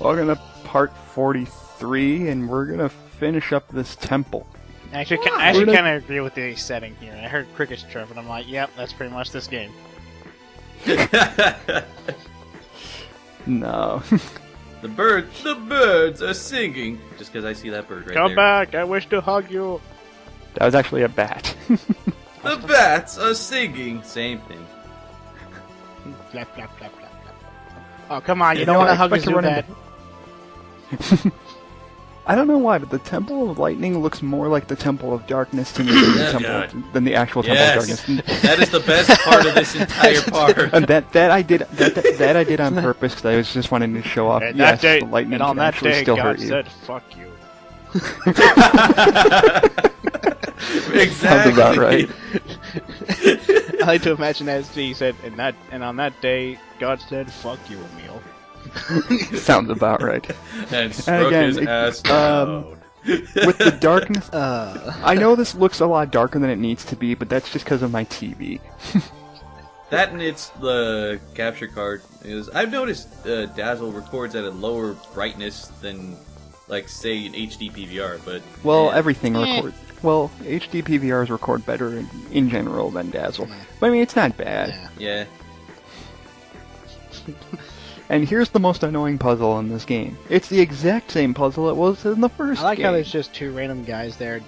Welcome to part 43, and we're gonna finish up this temple. I actually kind of agree with the setting here. I heard crickets chirp, and I'm like, yep, that's pretty much this game. No. The birds are singing. Just because I see that bird right there. Come back, I wish to hug you. That was actually a bat. The bats are singing. Same thing. Flap, flap, flap, flap, flap. Oh, come on, you don't want to hug a Zubat. I don't know why, but the Temple of Lightning looks more like the Temple of Darkness to me than the actual Temple of Darkness. That is the best part of this entire part. And that I did on purpose because I was just wanting to show off. And yes, that day, the lightning and on can that actually day, still God hurt you. said, "Fuck you." Exactly. Sounds about right. I like to imagine that he said, and on that day, God said, "Fuck you, Emile." Sounds about right. And stroke his ass down. With the darkness, I know this looks a lot darker than it needs to be, but that's just because of my TV. That and it's the capture card. I've noticed Dazzle records at a lower brightness than, like, say, an HD PVR, but... Well, everything records... Well, HD PVRs record better in general than Dazzle. But I mean, it's not bad. Yeah. And here's the most annoying puzzle in this game. It's the exact same puzzle it was in the first game. I like how there's just two random guys there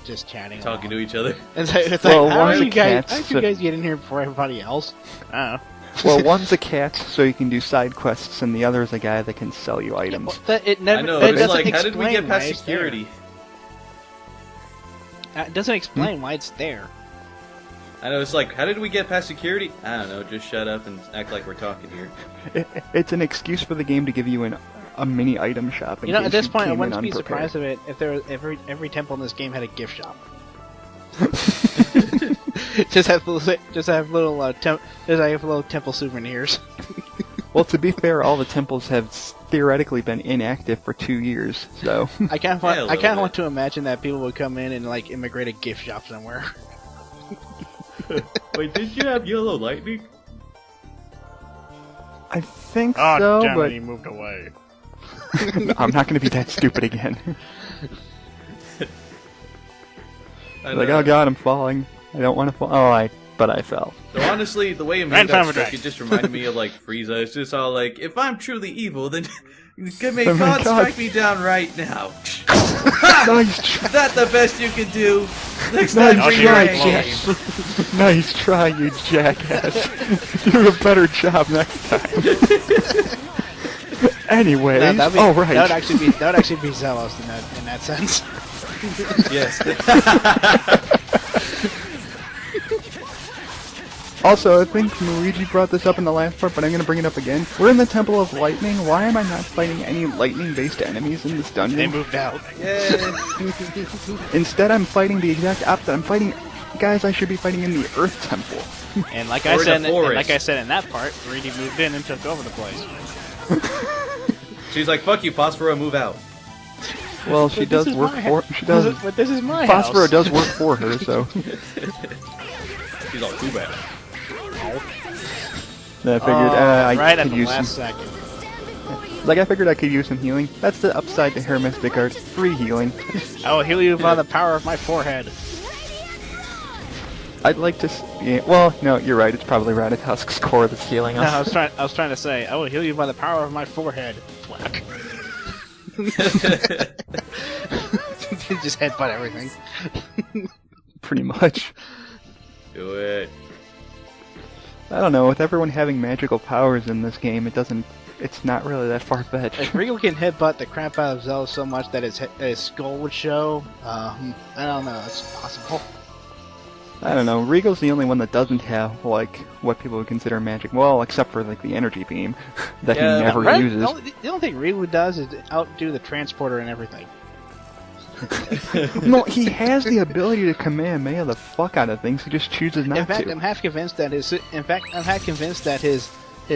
just chatting. Talking to each other. It's like, well, how one's did a cat, you guys get in here before everybody else? I don't know. Well, one's a cat, so you can do side quests, and the other is a guy that can sell you items. It never, I know, it it's doesn't like, how did we explain get past why it's security? there. It doesn't explain why it's there. I know, it's like, how did we get past security? I don't know, just shut up and act like we're talking here. It's an excuse for the game to give you a mini item shop. You know, at this point, I wouldn't be surprised if there was every temple in this game had a gift shop. just have little temple souvenirs. Well, to be fair, all the temples have theoretically been inactive for 2 years, so... I kind of want to imagine that people would come in and, like, immigrate a gift shop somewhere. Wait, did you have yellow lightning? I think oh, so, damn but... it, he moved away. I'm not going to be that stupid again. Like, oh god, I'm falling. I don't want to fall. But I fell. So honestly, the way Emile got struck, it just reminded me of, like, Frieza. It's just all like, if I'm truly evil, then may God strike me down right now. Nice try. Is that the best you can do? Next time, Nice bring try, your A game. Nice try, you jackass. Do a better job next time. Anyway, right. That would actually be zealous in that sense. Yes. Also, I think Luigi brought this up in the last part, but I'm going to bring it up again. We're in the Temple of Lightning. Why am I not fighting any lightning-based enemies in this dungeon? They moved out. Instead, I'm fighting the exact opposite. I'm fighting guys I should be fighting in the Earth Temple. And like I said in that part, Greedy moved in and took over the place. She's like, "Fuck you, Phosphora, move out." Well, she does work for. She does. But this is my house. Phosphora does work for her, so. She's all too bad. I figured I could use last some. second. Like I figured I could use some healing. That's the upside to her mystic art. Free healing. I will heal you by the power of my forehead. I'd like to. Well, no, you're right. It's probably Ratatusk's core that's healing us. No, I was trying to say, I will heal you by the power of my forehead. Whack. Just headbutt everything. Pretty much. Do it. I don't know. With everyone having magical powers in this game, it's not really that far-fetched. If Regal can headbutt the crap out of Zell so much that his skull would show, I don't know. It's possible. I don't know. Regal's the only one that doesn't have, like, what people would consider magic. Well, except for, like, the energy beam that he never uses. The only thing Regal does is outdo the transporter and everything. No, he has the ability to Kamehameha the fuck out of things. He just chooses not to. In fact, I'm half convinced that his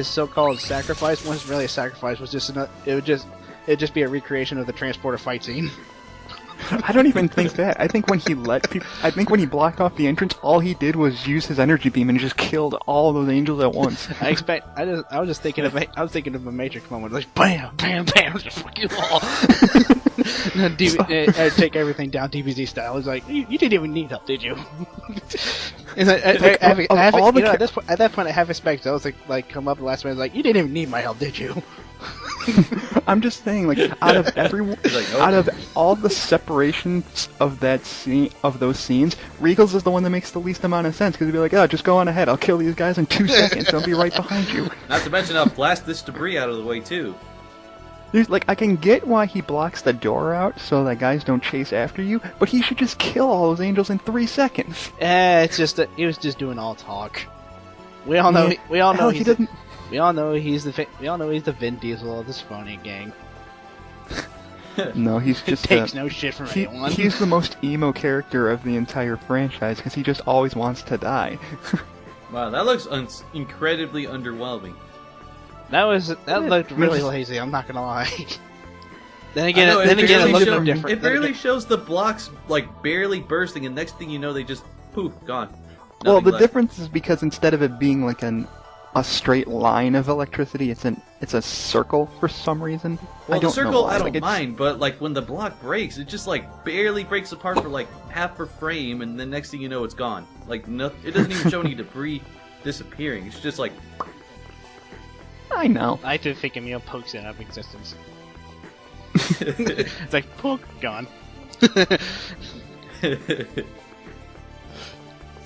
so-called sacrifice wasn't really a sacrifice. Was just it'd just be a recreation of the transporter fight scene. I don't even think that. I think when he when he blocked off the entrance, all he did was use his energy beam and just killed all those angels at once. I was just thinking of a Matrix moment, like bam, bam, bam, just fuck you all. Take everything down DBZ style. It's like you didn't even need help, did you? At that point, I have respect. I was like, come up the last minute, like you didn't even need my help, did you? I'm just saying, like, out of everyone, out of all the separations of that scene, of those scenes, Regal's is the one that makes the least amount of sense, because he'd be like, oh, just go on ahead, I'll kill these guys in 2 seconds, I'll be right behind you. Not to mention, I'll blast this debris out of the way, too. Like, I can get why he blocks the door out so that guys don't chase after you, but he should just kill all those angels in 3 seconds. It's just that he was just doing all talk. We all know. We all know he doesn't. We all know he's the Vin Diesel of the Symphonia gang. No, he's just takes no shit from anyone. He's the most emo character of the entire franchise because he just always wants to die. Wow, that looks incredibly underwhelming. That looked really lazy. I'm not gonna lie. Then again, it looked no different. It barely shows the blocks like barely bursting, and next thing you know, they just poof, gone. Well, the difference is because instead of it being like a straight line of electricity, it's a circle for some reason. Well, the circle I don't mind, but like when the block breaks, it just like barely breaks apart for like half a frame, and then next thing you know, it's gone. Like it doesn't even show any debris disappearing. It's just like. I know. I do think Emile pokes it out of existence. It's like poke, gone. It's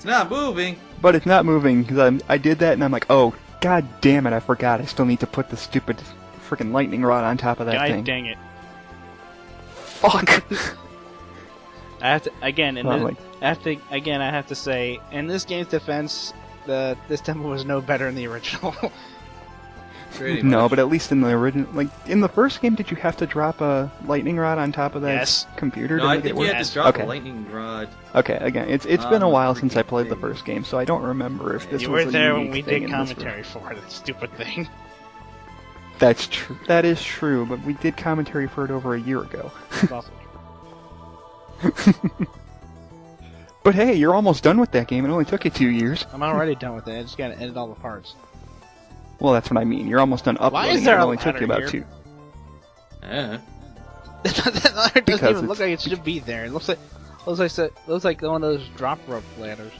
not moving. But it's not moving because I did that and I'm like, oh god damn it! I forgot. I still need to put the stupid freaking lightning rod on top of that thing. God dang it! Fuck. I have to again. I have to say, in this game's defense, this temple was no better than the original. No, but at least in the original, like in the first game, did you have to drop a lightning rod on top of that computer? No, I think you had to drop a lightning rod. Okay, again, it's been a while since I played the first game, so I don't remember if this was a unique thing. You were there when we did commentary for that stupid thing. That's true. That is true, but we did commentary for it over a year ago. That's also true. But hey, you're almost done with that game. It only took you 2 years. I'm already done with it. I just gotta edit all the parts. Well, that's what I mean. You're almost done uploading. Why is there it only took you about 2. Yeah. That ladder doesn't even look like it should be there. It looks like one of those drop rope ladders.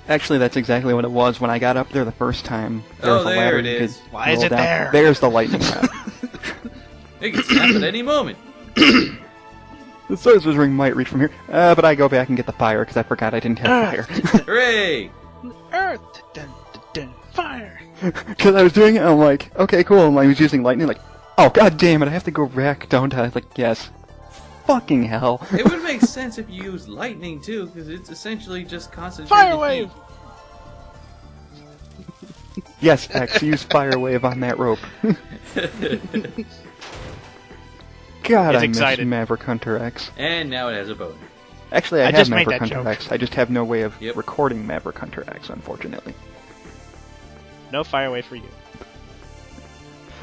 Actually, that's exactly what it was when I got up there the first time. There it is. Why is it there? There's the lightning rod. It can snap at any moment. The sorcerer's ring might reach from here, but I go back and get the fire because I forgot I didn't have fire. Hooray! Earth, dun, dun, dun, fire. Because I was doing it, and I'm like, okay, cool. And I was using lightning, like, oh god damn it, I have to go back, don't I? Like, yes. Fucking hell. It would make sense if you used lightning too, because it's essentially just concentrated fire wave. Yes, X, use fire wave on that rope. God, I miss Maverick Hunter X. And now it has a boat. Actually, I have Maverick Hunter X. I just have no way of recording Maverick Hunter X, unfortunately. No fire wave for you.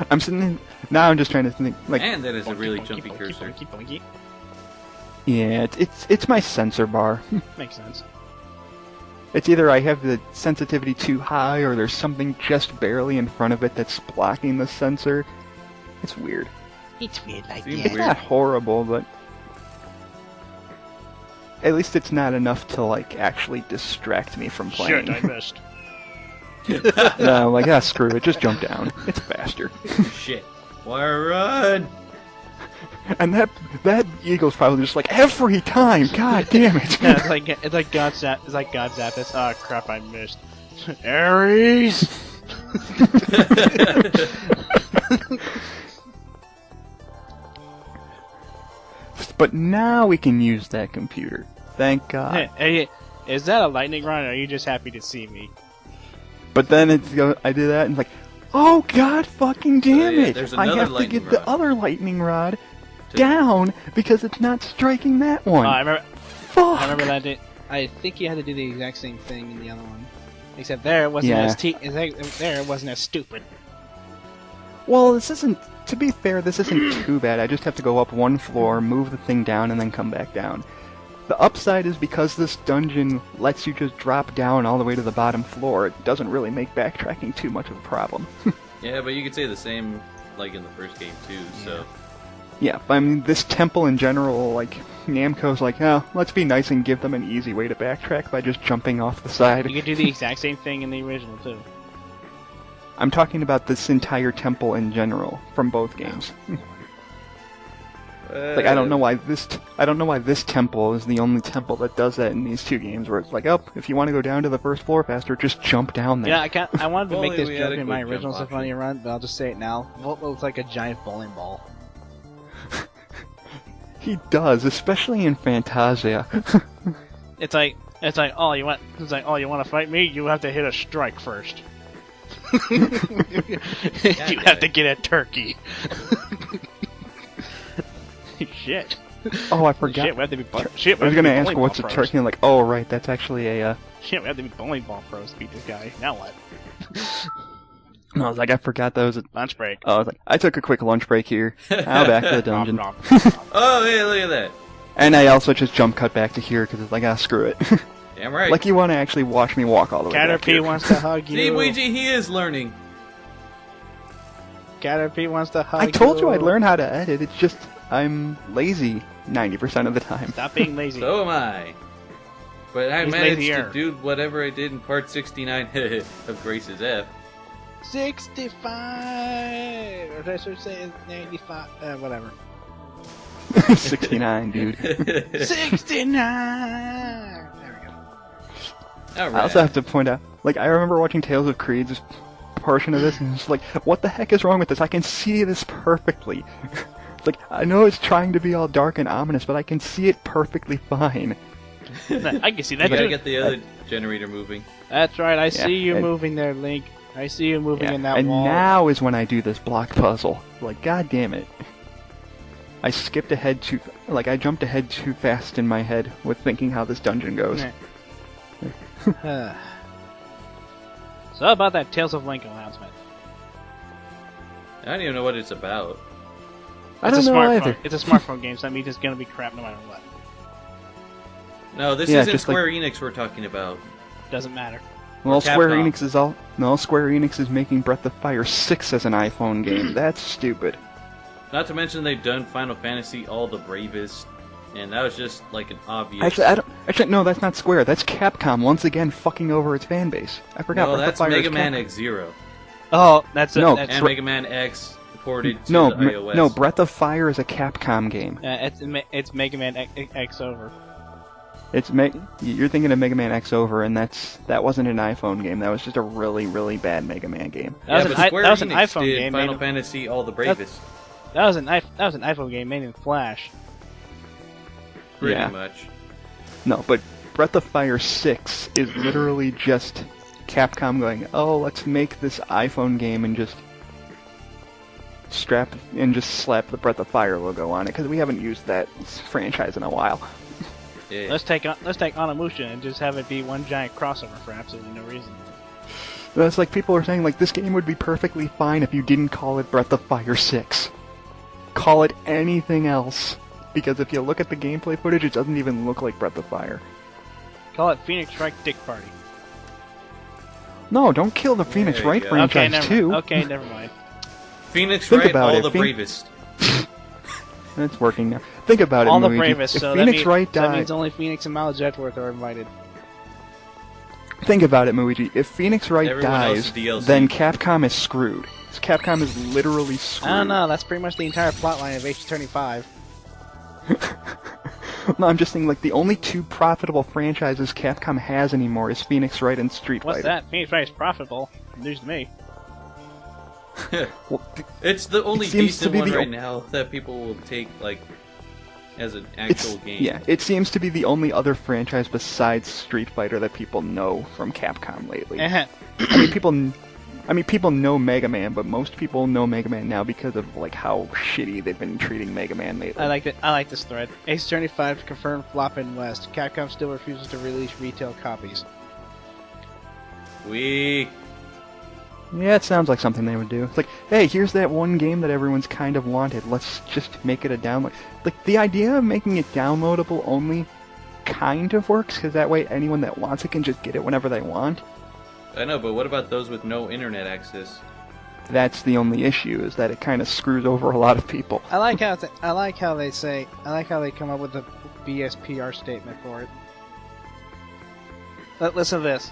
I'm sitting there, now I'm just trying to think, like... And that is a really jumpy cursor. Yeah, it's my sensor bar. Makes sense. It's either I have the sensitivity too high, or there's something just barely in front of it that's blocking the sensor. It's weird. It's weird like that. It's not horrible, but... At least it's not enough to, like, actually distract me from playing. Shit, I missed. No, I'm like, ah, screw it, just jump down. It's faster. Shit. Why run? And that eagle's probably just like, every time, god damn it. Yeah, it's like God Zap. It's like God Zap. It's crap, I missed. Ares. But now we can use that computer. Thank God. Hey, is that a lightning rod, or are you just happy to see me? But then I did that and it's like, oh god fucking damn it! I have to get the other lightning rod down because it's not striking that one. I remember. Fuck. I remember that day. I think you had to do the exact same thing in the other one, except there it wasn't there it wasn't as stupid. Well, this isn't. To be fair, this isn't too bad. I just have to go up one floor, move the thing down, and then come back down. The upside is because this dungeon lets you just drop down all the way to the bottom floor, it doesn't really make backtracking too much of a problem. Yeah, but you could say the same like in the first game too, so... Yeah, but I mean, this temple in general, like, Namco's like, oh, let's be nice and give them an easy way to backtrack by just jumping off the side. You could do the exact same thing in the original, too. I'm talking about this entire temple in general, from both games. Like, I don't know why this temple is the only temple that does that in these two games, where it's like, oh, if you want to go down to the first floor faster, just jump down there. Yeah, I wanted to make this we joke had a in my quick original jump Symphonia run, but I'll just say it now. Volt looks like a giant bowling ball. He does, especially in Fantasia. It's like, oh, you want to fight me? You have to hit a strike first. You have to get a turkey. Shit. Oh, I forgot. Shit, we have to be. I was going to ask what's a turkey, and like, oh, right, that's actually a. Shit, we have to be bowling ball pros to beat this guy. Now what? No, I was like, I forgot that was a Lunch break. Oh, I was like, I took a quick lunch break here. Now back to the dungeon. Oh, hey, look at that. And I also just jump cut back to here because it's like, screw it. Damn right. Like you want to actually watch me walk all the way back Caterpie here. wants to hug you. See, Luigi, he is learning. Caterpie wants to hug you. I told you I'd learn how to edit. It's just I'm lazy 90% of the time. Stop being lazy. So am I. But I He's managed lazier. to do whatever I did in part 69 of Grace's F. 65. Or did I should say 95? Whatever. 69, dude. 69. There we go. All right. I also have to point out, like, I remember watching Tales of Creed's portion of this, and it's like, what the heck is wrong with this? I can see this perfectly. Like, I know it's trying to be all dark and ominous, but I can see it perfectly fine. I can see that You gotta too. get the other generator moving. That's right. I see you and- moving there, Link. I see you moving in that and wall. now is when I do this block puzzle. Like, god damn it. I skipped ahead too... Like, I jumped ahead too fast in my head with thinking how this dungeon goes. So how about that Tales of Link announcement? I don't even know what it's about. I don't know either. It's a smartphone game, so that means it's gonna be crap no matter what. No, this Yeah, isn't just Square Enix we're talking about. Doesn't matter. Well, Square Capcom. Enix is all... No, Square Enix is making Breath of Fire 6 as an iPhone game. That's stupid. Not to mention they've done Final Fantasy All the Bravest, and that was just like an obvious... Actually, no, that's not Square. That's Capcom once again fucking over its fan base. I forgot. No, Breath of that's Fire is Mega Man Capcom. X-Zero. Oh, that's No, That's, And Mega Man X ported to No, the iOS. no, Breath of Fire is a Capcom game. it's Mega Man X over. You're thinking of Mega Man X over, and that wasn't an iPhone game. That was just a really, really bad Mega Man game. That But Square was an Enix iPhone did game. Final Fantasy All the Bravest. That was an iPhone game made in Flash. Pretty Yeah. much. No, but Breath of Fire 6 is literally just Capcom going, oh, let's make this iPhone game and just slap the Breath of Fire logo on it, because we haven't used that franchise in a while. Yeah. Let's take Onimusha and just have it be one giant crossover for absolutely no reason. That's like people are saying, like, this game would be perfectly fine if you didn't call it Breath of Fire 6. Call it anything else. Because if you look at the gameplay footage, it doesn't even look like Breath of Fire. Call it Phoenix Wright Dick Party. No, don't kill the Phoenix There you Wright go. franchise, too. Okay, never mind. Phoenix Think Wright about All it, the Phoen- Bravest. It's working now. Think about All it, the Luigi. bravest. If So Phoenix Wright that died... means only Phoenix and Miles Jetworth are invited. Think about it, Luigi. If Phoenix Wright Everyone else dies, is DLC. then Capcom is screwed. Capcom is literally screwed. I don't know. That's pretty much the entire plotline of Ace Attorney 5. No, I'm just saying, like, the only two profitable franchises Capcom has anymore is Phoenix Wright and Street What's Fighter. that? Phoenix Wright is profitable. News to me. Well, It's the only It seems to decent be one the right now that people will take, like, as an actual game. Yeah, it seems to be the only other franchise besides Street Fighter that people know from Capcom lately. Eh. I mean, people know Mega Man, but most people know Mega Man now because of like how shitty they've been treating Mega Man lately. I like this thread. Ace Attorney 5 confirmed flop in West. Capcom still refuses to release retail copies. We Yeah, it sounds like something they would do. It's like, hey, here's that one game that everyone's kind of wanted. Let's just make it a download. Like, the idea of making it downloadable only kind of works, because that way anyone that wants it can just get it whenever they want. I know, but what about those with no internet access? That's the only issue, is that it kind of screws over a lot of people. I like how they come up with a BSPR statement for it. Listen to this.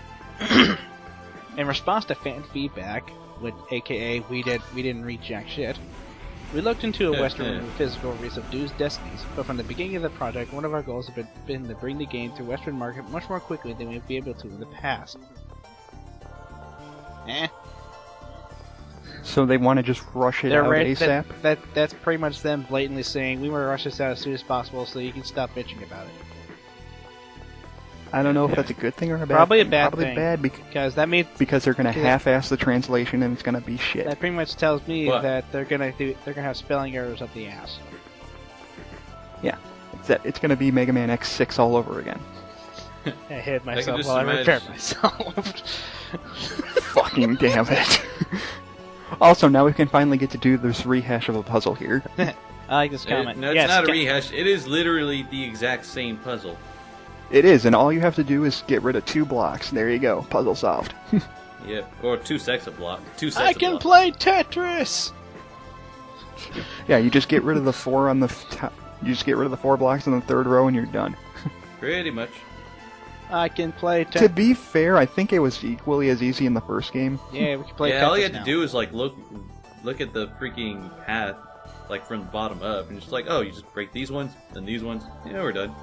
In response to fan feedback, with AKA we didn't read jack shit, we looked into a Western physical release of Dew's Destinies, but from the beginning of the project, one of our goals has been to bring the game to Western market much more quickly than we'd be able to in the past. So they want to just rush it out ASAP? That's pretty much them blatantly saying, we want to rush this out as soon as possible so you can stop bitching about it. I don't know if that's a good thing or a bad Probably thing. A bad Probably thing. Bad because that means because they're going to half-ass the translation and it's going to be shit. That pretty much tells me that they're gonna have spelling errors up the ass. Yeah, it's going to be Mega Man X6 all over again. I hit myself while I repaired myself. Fucking damn it! Also, now we can finally get to do this rehash of a puzzle here. I like this comment. No, it's not a rehash. It is literally the exact same puzzle. It is, and all you have to do is get rid of 2 blocks. There you go, puzzle solved. Yep, or 2 sets of blocks. I can play Tetris. Yeah, you just get rid of the 4 on the top. You just get rid of the 4 blocks in the 3rd row, and you're done. Pretty much. I can play Tetris. To be fair, I think it was equally as easy in the first game. Yeah, we can play Tetris. Yeah, all you had to do is like look at the freaking path, like from the bottom up, and just like, oh, you just break these ones, then these ones. Yeah, we're done.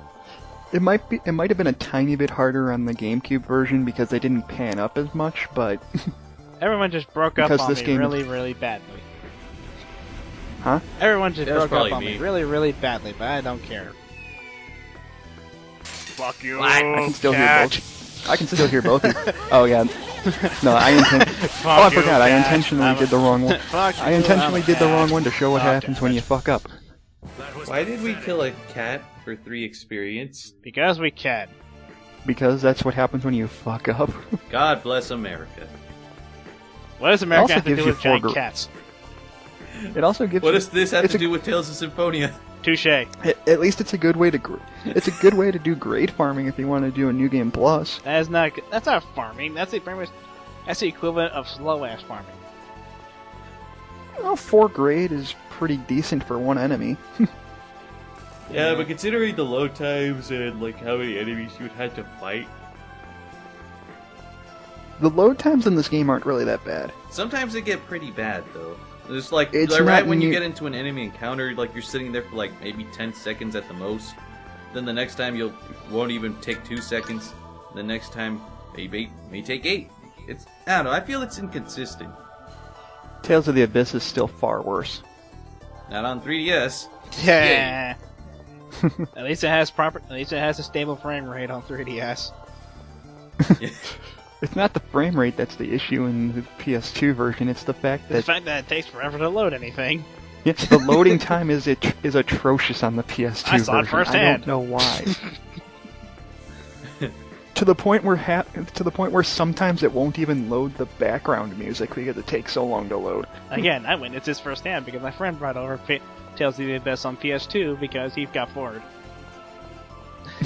It might have been a tiny bit harder on the GameCube version because they didn't pan up as much, but everyone just broke up on me really badly. Huh? Everyone just broke up on me really badly, but I don't care. Fuck you. I can still hear both. I can still hear both. Oh yeah. No, I forgot. I intentionally did the wrong one. I intentionally did the wrong one to show what happens when you fuck up. Why did we kill a cat for 3 experience? Because we can. Because that's what happens when you fuck up. God bless America. What does America have to do with giant cats? It also gives. What does this have to do with Tales of Symphonia? Touche. At least it's a good way to. It's a good way to do grade farming if you want to do a New Game Plus. That's not farming. That's the equivalent of slow ass farming. Well, 4 grade is pretty decent for 1 enemy. Yeah, but considering the load times and like how many enemies you would have to fight. The load times in this game aren't really that bad. Sometimes they get pretty bad though. It's like right when you get into an enemy encounter, like you're sitting there for like maybe 10 seconds at the most. Then the next time won't even take 2 seconds. The next time may take 8. I don't know. I feel it's inconsistent. Tales of the Abyss is still far worse. Not on 3DS. Yeah. At least it has a stable frame rate on 3DS. It's not the frame rate that's the issue in the PS2 version. It's the fact that it takes forever to load anything. Yeah, the loading time is atrocious on the PS2 I saw version. It firsthand. I don't know why. To the point where sometimes it won't even load the background music because it takes so long to load. Again, I witnessed this firsthand because my friend brought over Tales of the Abyss on PS2 because he got bored.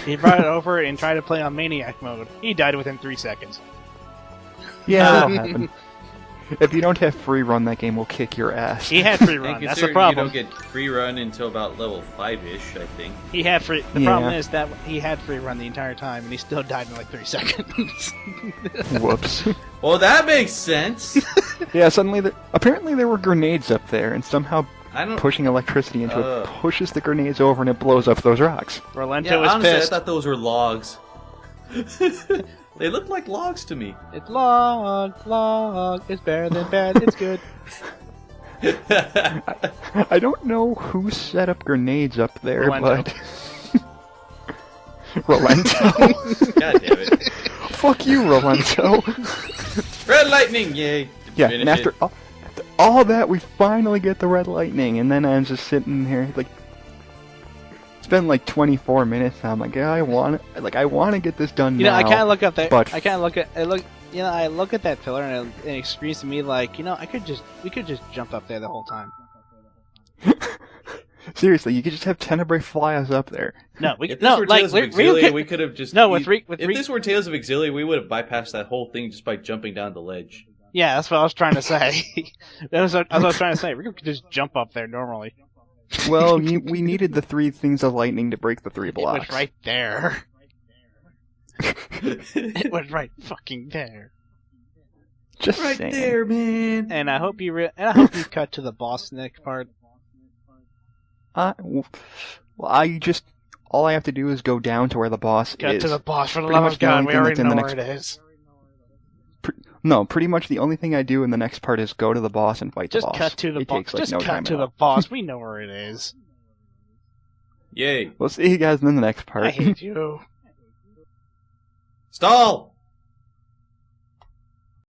He brought it over and tried to play on Maniac mode. He died within 3 seconds. Yeah, that'll happen. If you don't have free run, that game will kick your ass. He had free run. That's the problem. You don't get free run until about level 5-ish, I think. He had free. The problem is that he had free run the entire time, and he still died in like 3 seconds. Whoops. Well, that makes sense. Yeah, apparently there were grenades up there, and somehow pushing electricity into it pushes the grenades over, and it blows up those rocks. Rolento was honestly, pissed. I thought those were logs. They look like logs to me. It's log. It's better than bad. It's good. I don't know who set up grenades up there, but Rolento. God damn it! Fuck you, Rolento. Red lightning, yay! Yeah, and after all that, we finally get the red lightning, and then I'm just sitting here like. It's been like 24 minutes. And I'm like, yeah, I want to get this done now. I kind of look up there. But I kind of look at it. I look at that pillar and it screams to me like, we could just jump up there the whole time. Seriously, you could just have Tenebrae fly us up there. No, if this were Tales of Exilia, we could have just... if this were Tales of Exilia, we would have bypassed that whole thing just by jumping down the ledge. Yeah, that's what I was trying to say. That's what I was trying to say. We could just jump up there normally. Well, we needed the 3 things of lightning to break the 3 blocks. It was right there. It was right fucking there. Just right saying. there, man. And I hope you cut to the boss next part. Well, all I have to do is go down to where the boss Cut is. to the boss, for the Pretty love much of the God, only we thing already that's in know the where next- it is. No, pretty much the only thing I do in the next part is go to the boss and fight Just the boss. cut to the It boss. takes, like, Just no cut time to at the all. boss. We know where it is. Yay. We'll see you guys in the next part. I hate you. Stall!